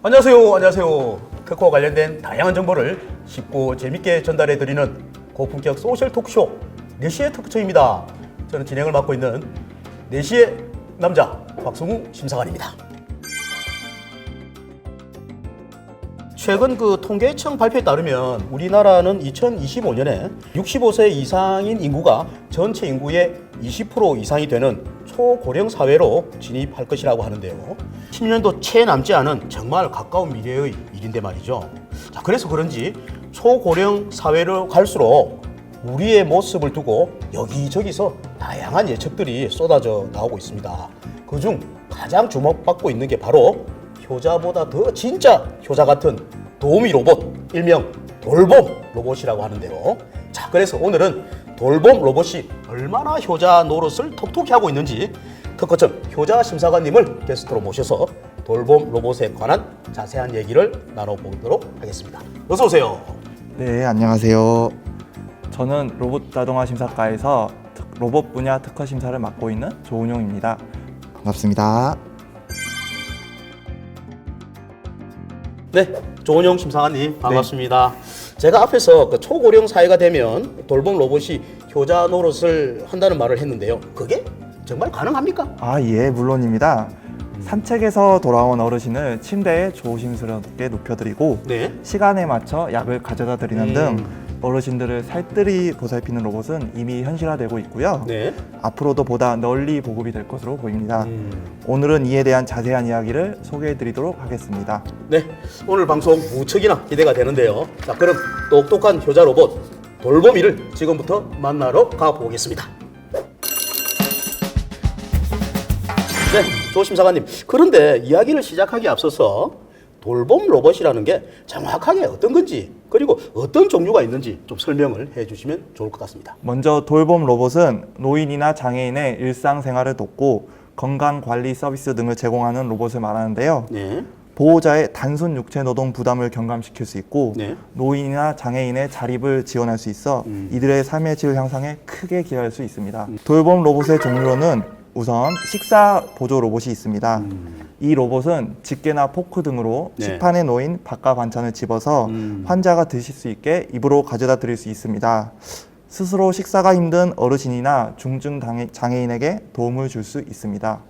안녕하세요. 안녕하세요. 특허와 관련된 다양한 정보를 쉽고 재밌게 전달해드리는 고품격 소셜 토크쇼 4시의 토크쇼입니다. 저는 진행을 맡고 있는 4시의 남자 박성우 심사관입니다. 최근 통계청 발표에 따르면 우리나라는 2025년에 65세 이상인 인구가 전체 인구의 20% 이상이 되는 초고령 사회로 진입할 것이라고 하는데요. 10년도 채 남지 않은 정말 가까운 미래의 일인데 말이죠. 자, 그래서 그런지 초고령 사회로 갈수록 우리의 모습을 두고 여기저기서 다양한 예측들이 쏟아져 나오고 있습니다. 그중 가장 주목받고 있는 게 바로 효자보다 더 진짜 효자 같은 도우미 로봇, 일명 돌봄 로봇이라고 하는데요. 자, 그래서 오늘은 돌봄 로봇이 얼마나 효자 노릇을 톡톡히 하고 있는지 특허청 효자 심사관님을 게스트로 모셔서 돌봄 로봇에 관한 자세한 얘기를 나눠보도록 하겠습니다. 어서 오세요. 네, 안녕하세요. 저는 로봇 자동화 심사과에서 로봇 분야 특허 심사를 맡고 있는 조은용입니다. 반갑습니다. 네, 조은용 심사관님 반갑습니다. 네. 제가 앞에서 초고령 사회가 되면 돌봄 로봇이 효자 노릇을 한다는 말을 했는데요. 그게 정말 가능합니까? 예, 물론입니다. 산책에서 돌아온 어르신을 침대에 조심스럽게 눕혀드리고 네. 시간에 맞춰 약을 가져다 드리는 등 어르신들을 살뜰히 보살피는 로봇은 이미 현실화되고 있고요. 네. 앞으로도 보다 널리 보급이 될 것으로 보입니다. 오늘은 이에 대한 자세한 이야기를 소개해 드리도록 하겠습니다. 네, 오늘 방송 무척이나 기대가 되는데요. 자, 그럼 똑똑한 효자 로봇 돌봄이를 지금부터 만나러 가보겠습니다. 네, 조 심사관님. 그런데 이야기를 시작하기에 앞서서 돌봄 로봇이라는 게 정확하게 어떤 건지 그리고 어떤 종류가 있는지 좀 설명을 해주시면 좋을 것 같습니다. 먼저 돌봄 로봇은 노인이나 장애인의 일상생활을 돕고 건강관리 서비스 등을 제공하는 로봇을 말하는데요. 네. 보호자의 단순 육체 노동 부담을 경감시킬 수 있고 네. 노인이나 장애인의 자립을 지원할 수 있어 이들의 삶의 질 향상에 크게 기여할 수 있습니다. 돌봄 로봇의 종류로는 우선 식사 보조 로봇이 있습니다. 이 로봇은 집게나 포크 등으로 네. 식판에 놓인 밥과 반찬을 집어서 환자가 드실 수 있게 입으로 가져다 드릴 수 있습니다. 스스로 식사가 힘든 어르신이나 중증 장애인에게 도움을 줄 수 있습니다.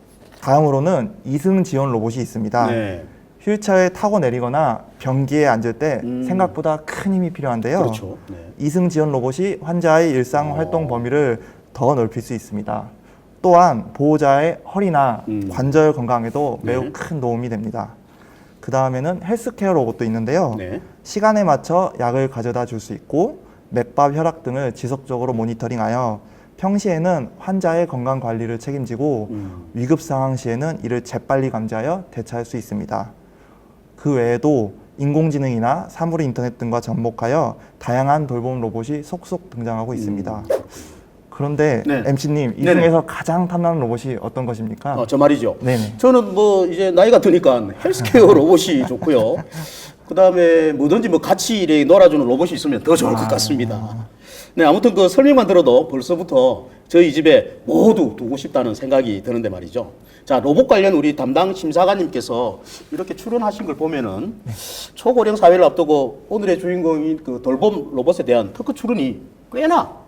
다음으로는 이승 지원 로봇이 있습니다. 네. 휠체어에 타고 내리거나 변기에 앉을 때 생각보다 큰 힘이 필요한데요. 그렇죠. 네. 이승 지원 로봇이 환자의 일상 활동 범위를 더 넓힐 수 있습니다. 또한 보호자의 허리나 관절 건강에도 매우 네. 큰 도움이 됩니다. 그 다음에는 헬스케어 로봇도 있는데요. 네. 시간에 맞춰 약을 가져다 줄 수 있고 맥박, 혈압 등을 지속적으로 모니터링하여 평시에는 환자의 건강 관리를 책임지고 위급 상황 시에는 이를 재빨리 감지하여 대처할 수 있습니다. 그 외에도 인공지능이나 사물 인터넷 등과 접목하여 다양한 돌봄 로봇이 속속 등장하고 있습니다. 그런데 네. MC님, 이 네네. 중에서 가장 탐나는 로봇이 어떤 것입니까? 저 말이죠. 네네. 저는 이제 나이가 드니까 헬스케어 로봇이 좋고요. 그 다음에 뭐든지 같이 이렇게 놀아주는 로봇이 있으면 더 좋을 것 같습니다. 네, 아무튼 설명만 들어도 벌써부터 저희 집에 모두 두고 싶다는 생각이 드는데 말이죠. 자, 로봇 관련 우리 담당 심사관님께서 이렇게 출연하신 걸 보면은 초고령 사회를 앞두고 오늘의 주인공인 돌봄 로봇에 대한 특허 출원이 꽤나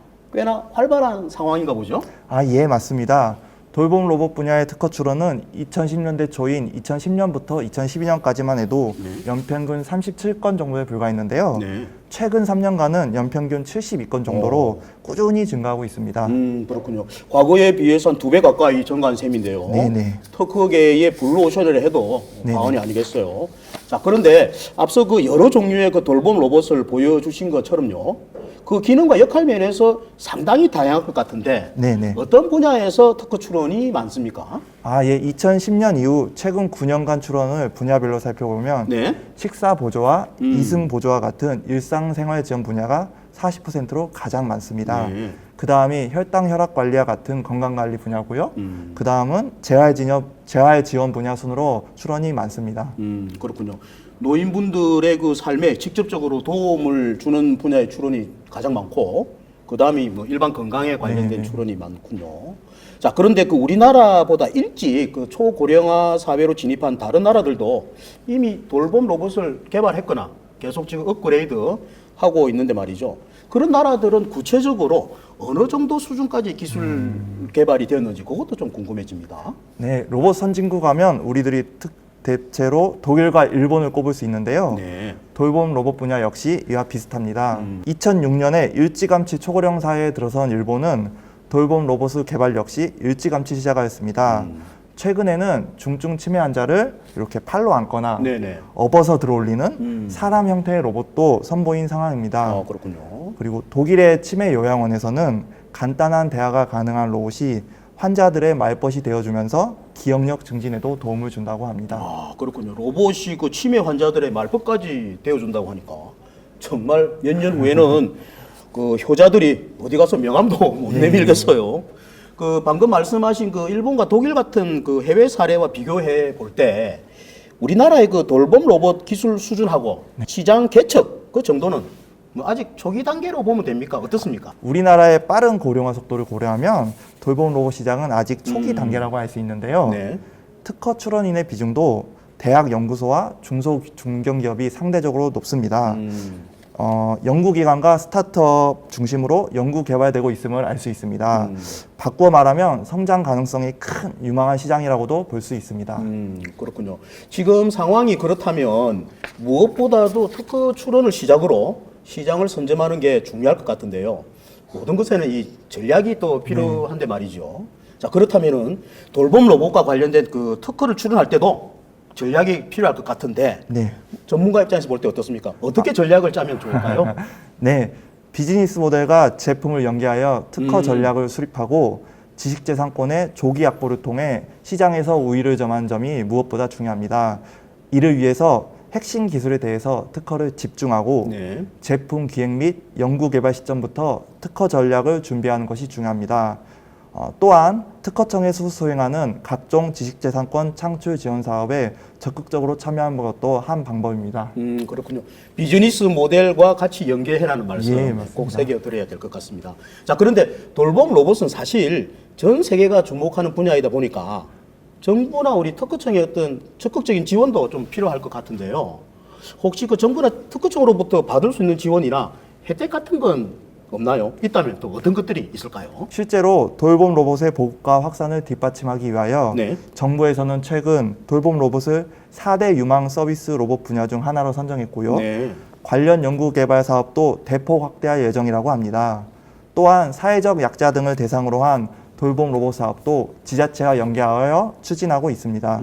활발한 상황인가 보죠? 예, 맞습니다. 돌봄 로봇 분야의 특허 출원은 2010년대 초인 2010년부터 2012년까지만 해도 연평균 37건 정도에 불과했는데요. 네. 최근 3년간은 연평균 72건 정도로 꾸준히 증가하고 있습니다. 그렇군요. 과거에 비해서 한 2배 가까이 증가한 셈인데요. 네네. 특허계의 블루오션을 해도 네네. 과언이 아니겠어요. 자, 그런데 앞서 여러 종류의 돌봄 로봇을 보여주신 것처럼요. 그 기능과 역할 면에서 상당히 다양할 것 같은데 네네. 어떤 분야에서 특허 출원이 많습니까? 예, 2010년 이후 최근 9년간 출원을 분야별로 살펴보면 네. 식사 보조와 이승 보조와 같은 일상생활 지원 분야가 40%로 가장 많습니다. 네. 그 다음이 혈당 혈압 관리와 같은 건강관리 분야고요. 그 다음은 재활 지원 분야 순으로 출원이 많습니다. 그렇군요. 노인분들의 삶에 직접적으로 도움을 주는 분야의 출원이 가장 많고, 그 다음이 일반 건강에 관련된 출원이 많군요. 자, 그런데 그 우리나라보다 일찍 그 초고령화 사회로 진입한 다른 나라들도 이미 돌봄 로봇을 개발했거나 계속 지금 업그레이드 하고 있는데 말이죠. 그런 나라들은 구체적으로 어느 정도 수준까지 기술 개발이 되었는지 그것도 좀 궁금해집니다. 네, 로봇 선진국 하면 우리들이 대체로 독일과 일본을 꼽을 수 있는데요. 네. 돌봄 로봇 분야 역시 이와 비슷합니다. 2006년에 일찌감치 초고령 사회에 들어선 일본은 돌봄 로봇 개발 역시 일찌감치 시작하였습니다. 최근에는 중증 치매 환자를 이렇게 팔로 안거나 네네. 업어서 들어올리는 사람 형태의 로봇도 선보인 상황입니다. 아, 그렇군요. 그리고 독일의 치매 요양원에서는 간단한 대화가 가능한 로봇이 환자들의 말벗이 되어주면서 기억력 증진에도 도움을 준다고 합니다. 아, 그렇군요. 로봇이 그 치매 환자들의 말법까지 되어준다고 하니까 정말 몇 년 후에는 그 효자들이 어디 가서 명함도 못 내밀겠어요. 그 방금 말씀하신 그 일본과 독일 같은 그 해외 사례와 비교해 볼 때 우리나라의 그 돌봄 로봇 기술 수준하고 시장 개척 그 정도는 뭐 아직 초기 단계로 보면 됩니까? 어떻습니까? 우리나라의 빠른 고령화 속도를 고려하면 돌봄 로봇 시장은 아직 초기 단계라고 할 수 있는데요. 네. 특허 출원인의 비중도 대학 연구소와 중소기업이 상대적으로 높습니다. 연구기관과 스타트업 중심으로 연구 개발되고 있음을 알 수 있습니다. 바꾸어 말하면 성장 가능성이 큰 유망한 시장이라고도 볼 수 있습니다. 그렇군요. 지금 상황이 그렇다면 무엇보다도 특허 출원을 시작으로 시장을 선점하는 게 중요할 것 같은데요. 모든 것에는 이 전략이 또 필요한데 말이죠. 자, 그렇다면은 돌봄 로봇과 관련된 그 특허를 출원할 때도 전략이 필요할 것 같은데 네. 전문가 입장에서 볼 때 어떻습니까? 어떻게 전략을 짜면 좋을까요? 네, 비즈니스 모델과 제품을 연계하여 특허 전략을 수립하고 지식재산권의 조기 확보를 통해 시장에서 우위를 점한 점이 무엇보다 중요합니다. 이를 위해서 핵심 기술에 대해서 특허를 집중하고 네. 제품 기획 및 연구 개발 시점부터 특허 전략을 준비하는 것이 중요합니다. 또한 특허청에서 수행하는 각종 지식재산권 창출 지원 사업에 적극적으로 참여하는 것도 한 방법입니다. 그렇군요. 비즈니스 모델과 같이 연계해라는 말씀 예, 꼭 맞습니다. 새겨드려야 될 것 같습니다. 자, 그런데 돌봄 로봇은 사실 전 세계가 주목하는 분야이다 보니까 정부나 우리 특허청의 어떤 적극적인 지원도 좀 필요할 것 같은데요. 혹시 그 정부나 특허청으로부터 받을 수 있는 지원이나 혜택 같은 건 없나요? 있다면 또 어떤 것들이 있을까요? 실제로 돌봄 로봇의 보급과 확산을 뒷받침하기 위하여 네. 정부에서는 최근 돌봄 로봇을 4대 유망 서비스 로봇 분야 중 하나로 선정했고요. 네. 관련 연구 개발 사업도 대폭 확대할 예정이라고 합니다. 또한 사회적 약자 등을 대상으로 한 돌봄 로봇 사업도 지자체와 연계하여 추진하고 있습니다.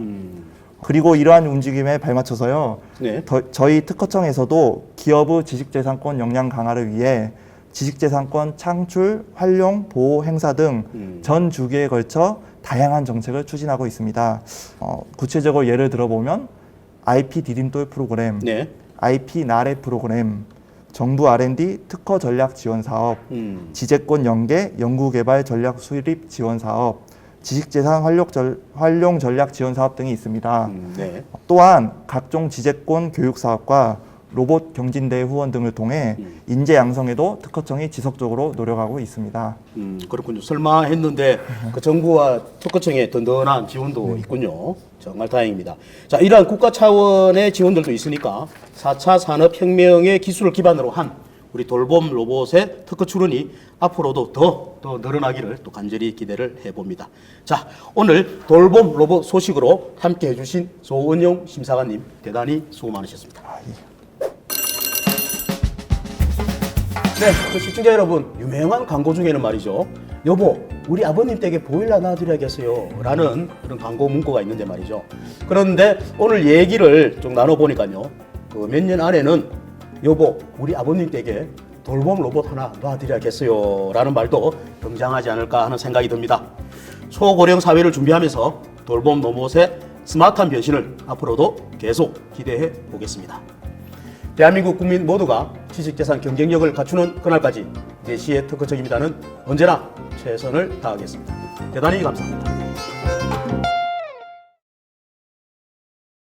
그리고 이러한 움직임에 발맞춰서요. 네. 저희 특허청에서도 기업의 지식재산권 역량 강화를 위해 지식재산권 창출, 활용, 보호, 행사 등 전 주기에 걸쳐 다양한 정책을 추진하고 있습니다. 구체적으로 예를 들어보면 IP 디딤돌 프로그램, 네. IP 나래 프로그램, 정부 R&D 특허 전략 지원 사업, 지재권 연계 연구개발 전략 수립 지원 사업, 지식재산 활용 전략 지원 사업 등이 있습니다. 네. 또한 각종 지재권 교육 사업과 로봇 경진대회 후원 등을 통해 인재 양성에도 특허청이 지속적으로 노력하고 있습니다. 그렇군요. 설마 했는데 그 정부와 특허청의 든든한 지원도 있군요. 정말 다행입니다. 자, 이러한 국가 차원의 지원들도 있으니까 4차 산업혁명의 기술을 기반으로 한 우리 돌봄 로봇의 특허 출원이 앞으로도 더 늘어나기를 또 간절히 기대를 해봅니다. 자, 오늘 돌봄 로봇 소식으로 함께 해주신 소은용 심사관님 대단히 수고 많으셨습니다. 네, 그 시청자 여러분, 유명한 광고 중에는 말이죠. 여보, 우리 아버님 댁에 보일러 놔드려야겠어요. 라는 그런 광고 문구가 있는데 말이죠. 그런데 오늘 얘기를 좀 나눠보니까요. 그 몇 년 안에는 여보, 우리 아버님 댁에 돌봄 로봇 하나 놔드려야겠어요. 라는 말도 등장하지 않을까 하는 생각이 듭니다. 초고령 사회를 준비하면서 돌봄 로봇의 스마트한 변신을 앞으로도 계속 기대해 보겠습니다. 대한민국 국민 모두가 지식재산 경쟁력을 갖추는 그날까지 4시의 특허청입니다는 언제나 최선을 다하겠습니다. 대단히 감사합니다.